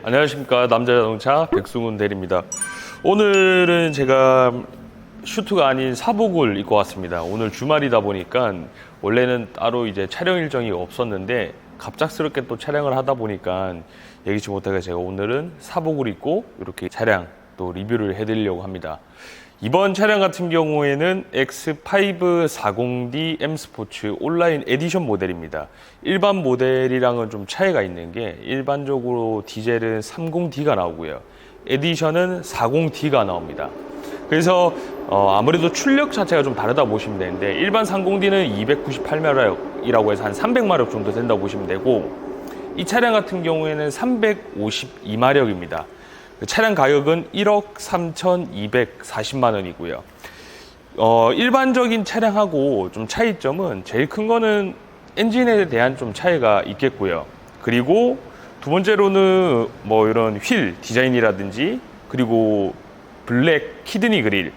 안녕하십니까. 남자자동차 백승훈 대리입니다. 오늘은 제가 슈트가 아닌 사복을 입고 왔습니다. 오늘 주말이다 보니까 원래는 따로 이제 촬영 일정이 없었는데 갑작스럽게 또 촬영을 하다 보니까 예기치 못하게 제가 오늘은 사복을 입고 이렇게 차량 또 리뷰를 해드리려고 합니다. 이번 차량 같은 경우에는 X5 40D M 스포츠 온라인 에디션 모델입니다. 일반 모델이랑은 좀 차이가 있는 게 일반적으로 디젤은 30D가 나오고요. 에디션은 40D가 나옵니다. 그래서 아무래도 출력 자체가 좀 다르다 보시면 되는데 일반 30D는 298마력이라고 해서 한 300마력 정도 된다고 보시면 되고 이 차량 같은 경우에는 352마력입니다. 차량 가격은 1억 3,240만 원이고요. 일반적인 차량하고 좀 차이점은 제일 큰 거는 엔진에 대한 좀 차이가 있겠고요. 그리고 두 번째로는 뭐 이런 휠 디자인이라든지 그리고 블랙 키드니 그릴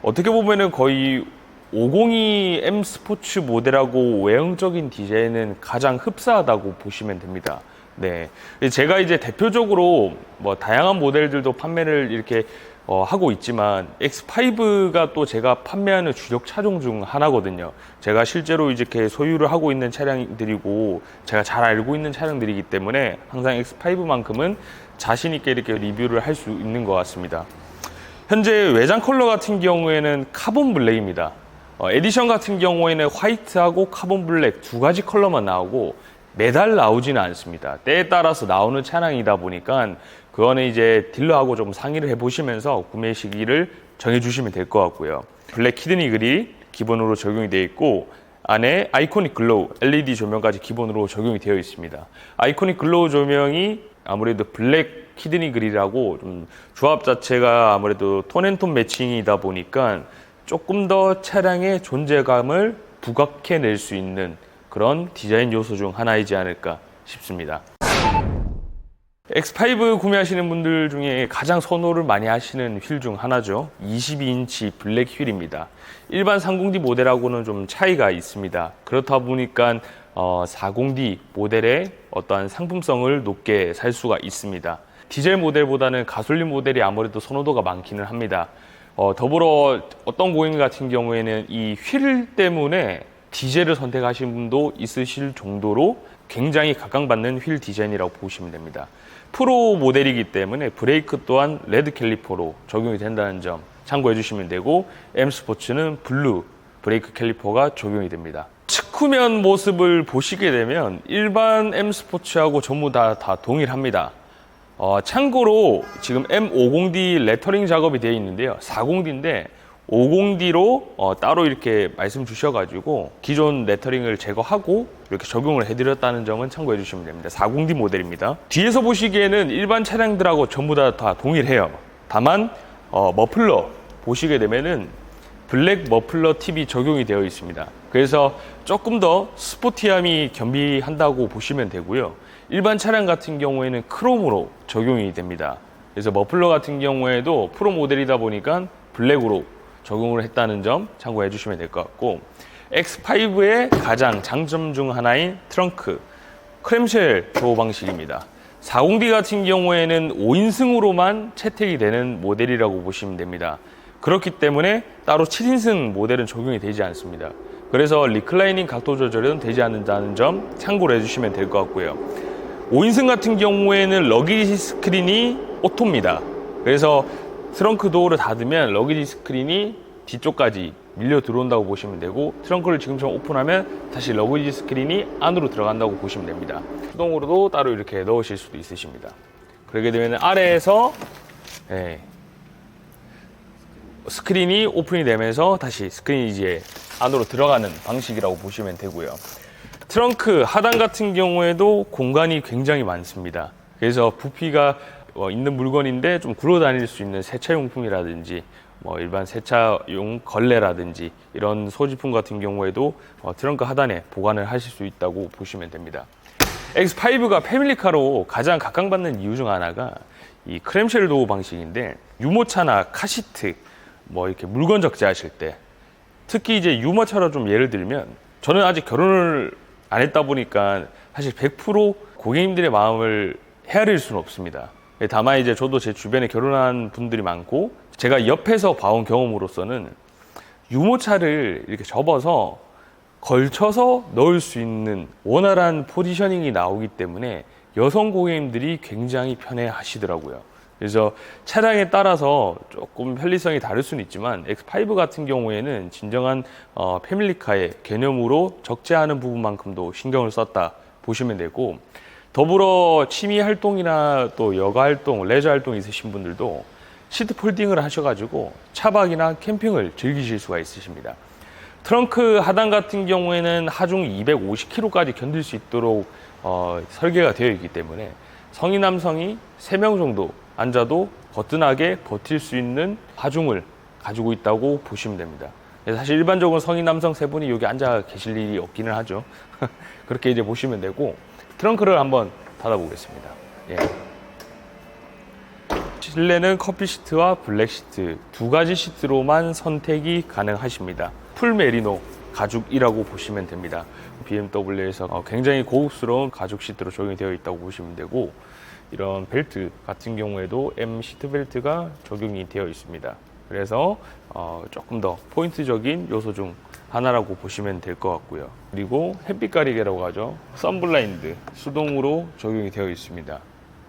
어떻게 보면은 거의 502 M 스포츠 모델하고 외형적인 디자인은 가장 흡사하다고 보시면 됩니다. 네, 제가 이제 대표적으로 뭐 다양한 모델들도 판매를 이렇게 하고 있지만 X5가 또 제가 판매하는 주력 차종 중 하나거든요. 제가 실제로 이렇게 소유를 하고 있는 차량들이고 제가 잘 알고 있는 차량들이기 때문에 항상 X5만큼은 자신 있게 이렇게 리뷰를 할 수 있는 것 같습니다. 현재 외장 컬러 같은 경우에는 카본 블랙입니다. 에디션 같은 경우에는 화이트하고 카본 블랙 두 가지 컬러만 나오고 매달 나오지는 않습니다. 때에 따라서 나오는 차량이다 보니까 그거는 이제 딜러하고 좀 상의를 해보시면서 구매 시기를 정해주시면 될 것 같고요. 블랙 키드니 그릴 기본으로 적용이 되어 있고 안에 아이코닉 글로우 LED 조명까지 기본으로 적용이 되어 있습니다. 아이코닉 글로우 조명이 아무래도 블랙 키드니 그릴하고 좀 조합 자체가 아무래도 톤앤톤 매칭이다 보니까 조금 더 차량의 존재감을 부각해낼 수 있는 그런 디자인 요소 중 하나이지 않을까 싶습니다. X5 구매하시는 분들 중에 가장 선호를 많이 하시는 휠 중 하나죠. 22인치 블랙 휠입니다. 일반 30D 모델하고는 좀 차이가 있습니다. 그렇다 보니까 40D 모델의 어떠한 상품성을 높게 살 수가 있습니다. 디젤 모델보다는 가솔린 모델이 아무래도 선호도가 많기는 합니다. 더불어 어떤 고객님 같은 경우에는 이 휠 때문에 디젤을 선택하신 분도 있으실 정도로 굉장히 각광받는 휠 디자인이라고 보시면 됩니다. 프로 모델이기 때문에 브레이크 또한 레드 캘리퍼로 적용이 된다는 점 참고해 주시면 되고 M 스포츠는 블루 브레이크 캘리퍼가 적용이 됩니다. 측후면 모습을 보시게 되면 일반 M 스포츠하고 전부 다 동일합니다. 참고로 지금 M50D 레터링 작업이 되어 있는데요. 40D인데 50D로 따로 이렇게 말씀 주셔가지고 기존 레터링을 제거하고 이렇게 적용을 해드렸다는 점은 참고해 주시면 됩니다. 40D 모델입니다. 뒤에서 보시기에는 일반 차량들하고 전부 다 동일해요. 다만 머플러 보시게 되면은 블랙 머플러 팁이 적용이 되어 있습니다. 그래서 조금 더 스포티함이 겸비한다고 보시면 되고요. 일반 차량 같은 경우에는 크롬으로 적용이 됩니다. 그래서 머플러 같은 경우에도 프로 모델이다 보니까 블랙으로 적용을 했다는 점 참고해 주시면 될 것 같고 X5의 가장 장점 중 하나인 트렁크 크램쉘 도어 방식입니다. 40D 같은 경우에는 5인승으로만 채택이 되는 모델이라고 보시면 됩니다. 그렇기 때문에 따로 7인승 모델은 적용이 되지 않습니다. 그래서 리클라이닝 각도 조절은 되지 않는다는 점 참고를 해주시면 될 것 같고요. 5인승 같은 경우에는 러기지 스크린이 오토입니다. 그래서 트렁크 도어를 닫으면 러기지 스크린이 뒤쪽까지 밀려 들어온다고 보시면 되고 트렁크를 지금처럼 오픈하면 다시 러기지 스크린이 안으로 들어간다고 보시면 됩니다. 수동으로도 따로 이렇게 넣으실 수도 있으십니다. 그러게 되면 아래에서 스크린이 오픈이 되면서 다시 스크린이 이제 안으로 들어가는 방식이라고 보시면 되고요. 트렁크 하단 같은 경우에도 공간이 굉장히 많습니다. 그래서 부피가 있는 물건인데 좀 굴러 다닐 수 있는 세차용품이라든지 뭐 일반 세차용 걸레라든지 이런 소지품 같은 경우에도 트렁크 하단에 보관을 하실 수 있다고 보시면 됩니다. X5가 패밀리카로 가장 각광받는 이유 중 하나가 이 크램쉘 도어 방식인데 유모차나 카시트 뭐 이렇게 물건 적재하실 때 특히 이제 유모차로 좀 예를 들면 저는 아직 결혼을 안 했다 보니까 사실 100% 고객님들의 마음을 헤아릴 수는 없습니다. 다만 이제 저도 제 주변에 결혼한 분들이 많고 제가 옆에서 봐온 경험으로서는 유모차를 이렇게 접어서 걸쳐서 넣을 수 있는 원활한 포지셔닝이 나오기 때문에 여성 고객님들이 굉장히 편해 하시더라고요. 그래서 차량에 따라서 조금 편리성이 다를 수는 있지만 X5 같은 경우에는 진정한 패밀리카의 개념으로 적재하는 부분만큼도 신경을 썼다 보시면 되고, 더불어 취미 활동이나 또 여가 활동, 레저 활동 있으신 분들도 시트 폴딩을 하셔가지고 차박이나 캠핑을 즐기실 수가 있으십니다. 트렁크 하단 같은 경우에는 하중 250kg까지 견딜 수 있도록 설계가 되어 있기 때문에 성인 남성이 3명 정도 앉아도 거뜬하게 버틸 수 있는 하중을 가지고 있다고 보시면 됩니다. 사실 일반적으로 성인 남성 3분이 여기 앉아 계실 일이 없기는 하죠. 그렇게 이제 보시면 되고, 트렁크를 한번 닫아 보겠습니다. 예. 실내는 커피 시트와 블랙 시트 두 가지 시트로만 선택이 가능하십니다. 풀 메리노 가죽이라고 보시면 됩니다. BMW에서 굉장히 고급스러운 가죽 시트로 적용이 되어 있다고 보시면 되고, 이런 벨트 같은 경우에도 M 시트 벨트가 적용이 되어 있습니다. 그래서 조금 더 포인트적인 요소 중 하나라고 보시면 될 것 같고요. 그리고 햇빛 가리개라고 하죠. 선블라인드 수동으로 적용이 되어 있습니다.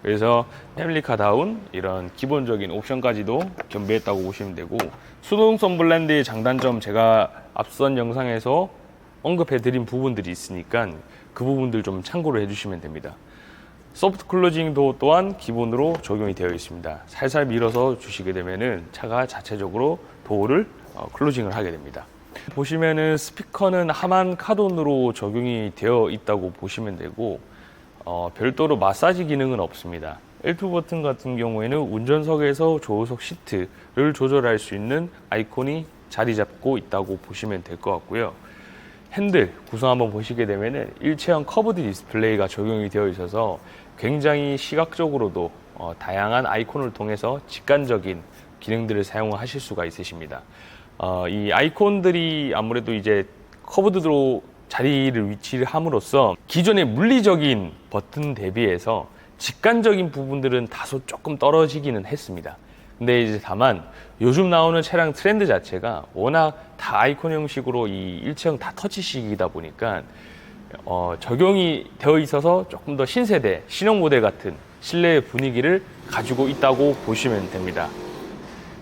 그래서 패밀리카다운 이런 기본적인 옵션까지도 겸비했다고 보시면 되고, 수동 선블라인드의 장단점 제가 앞선 영상에서 언급해 드린 부분들이 있으니까 그 부분들 좀 참고를 해 주시면 됩니다. 소프트 클로징 도어 또한 기본으로 적용이 되어 있습니다. 살살 밀어서 주시게 되면은 차가 자체적으로 도어를 클로징을 하게 됩니다. 보시면은 스피커는 하만 카돈으로 적용이 되어 있다고 보시면 되고, 별도로 마사지 기능은 없습니다. L2 버튼 같은 경우에는 운전석에서 조수석 시트를 조절할 수 있는 아이콘이 자리 잡고 있다고 보시면 될 것 같고요. 핸들 구성 한번 보시게 되면은 일체형 커브드 디스플레이가 적용이 되어 있어서 굉장히 시각적으로도 다양한 아이콘을 통해서 직관적인 기능들을 사용하실 수가 있으십니다. 이 아이콘들이 아무래도 이제 커브드로 자리를 위치를 함으로써 기존의 물리적인 버튼 대비해서 직관적인 부분들은 다소 조금 떨어지기는 했습니다. 근데 이제 다만 요즘 나오는 차량 트렌드 자체가 워낙 다 아이콘 형식으로 이 일체형 다 터치식이다 보니까 적용이 되어 있어서 조금 더 신세대, 신형 모델 같은 실내 분위기를 가지고 있다고 보시면 됩니다.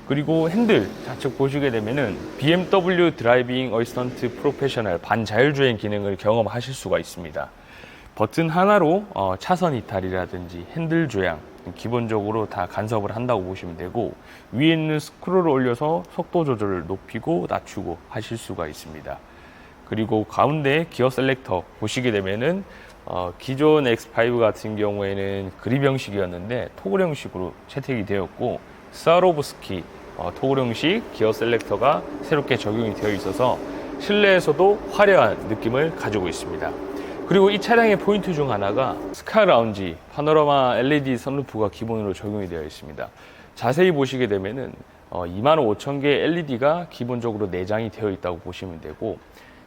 그리고 핸들 좌측 보시게 되면은 BMW 드라이빙 어시스턴트 프로페셔널 반자율주행 기능을 경험하실 수가 있습니다. 버튼 하나로 차선 이탈이라든지 핸들 조향 기본적으로 다 간섭을 한다고 보시면 되고, 위에 있는 스크롤을 올려서 속도 조절을 높이고 낮추고 하실 수가 있습니다. 그리고 가운데 기어 셀렉터 보시게 되면은 기존 X5 같은 경우에는 그립 형식이었는데 토글 형식으로 채택이 되었고, 스와로브스키 토글 형식 기어 셀렉터가 새롭게 적용이 되어 있어서 실내에서도 화려한 느낌을 가지고 있습니다. 그리고 이 차량의 포인트 중 하나가 스카이 라운지 파노라마 LED 선루프가 기본으로 적용이 되어 있습니다. 자세히 보시게 되면은 25,000개 LED가 기본적으로 내장이 되어 있다고 보시면 되고,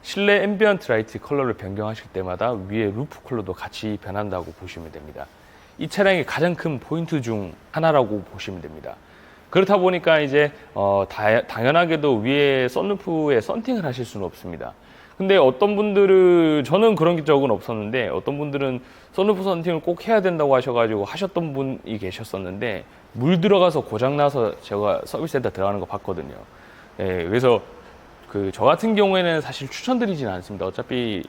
실내 앰비언트 라이트 컬러를 변경하실 때마다 위에 루프 컬러도 같이 변한다고 보시면 됩니다. 이 차량의 가장 큰 포인트 중 하나라고 보시면 됩니다. 그렇다 보니까 이제 당연하게도 위에 선루프에 썬팅을 하실 수는 없습니다. 근데 어떤 분들은, 저는 그런 적은 없었는데 어떤 분들은 선루프 썬팅을 꼭 해야 된다고 하셔가지고 하셨던 분이 계셨었는데, 물 들어가서 고장나서 제가 서비스센터 들어가는 거 봤거든요. 예, 그래서 저 같은 경우에는 사실 추천드리지는 않습니다. 어차피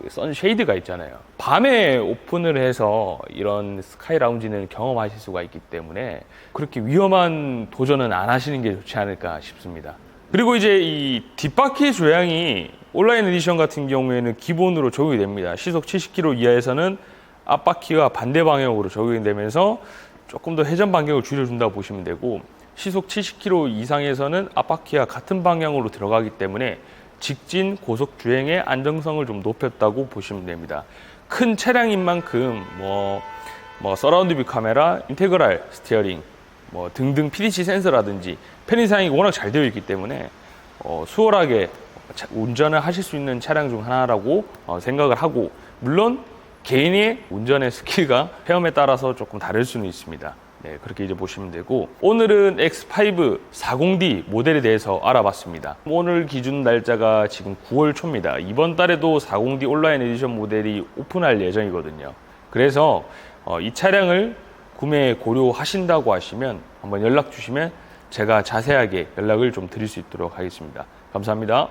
선 쉐이드가 있잖아요. 밤에 오픈을 해서 이런 스카이 라운지는 경험하실 수가 있기 때문에 그렇게 위험한 도전은 안 하시는 게 좋지 않을까 싶습니다. 그리고 이제 이 뒷바퀴 조향이 온라인 에디션 같은 경우에는 기본으로 적용이 됩니다. 시속 70km 이하에서는 앞바퀴가 반대 방향으로 적용이 되면서 조금 더 회전 반경을 줄여준다고 보시면 되고, 시속 70km 이상에서는 앞바퀴와 같은 방향으로 들어가기 때문에 직진 고속 주행의 안정성을 좀 높였다고 보시면 됩니다. 큰 차량인 만큼 서라운드 뷰 카메라, 인테그랄 스티어링 등등 PDC 센서라든지 편의사항이 워낙 잘 되어 있기 때문에 수월하게 운전을 하실 수 있는 차량 중 하나라고 생각을 하고, 물론 개인의 운전의 스킬과 체험에 따라서 조금 다를 수는 있습니다. 네, 그렇게 이제 보시면 되고, 오늘은 X5 40D 모델에 대해서 알아봤습니다. 오늘 기준 날짜가 지금 9월 초입니다. 이번 달에도 40D 온라인 에디션 모델이 오픈할 예정이거든요. 그래서 이 차량을 구매 고려하신다고 하시면 한번 연락 주시면 제가 자세하게 연락을 좀 드릴 수 있도록 하겠습니다. 감사합니다.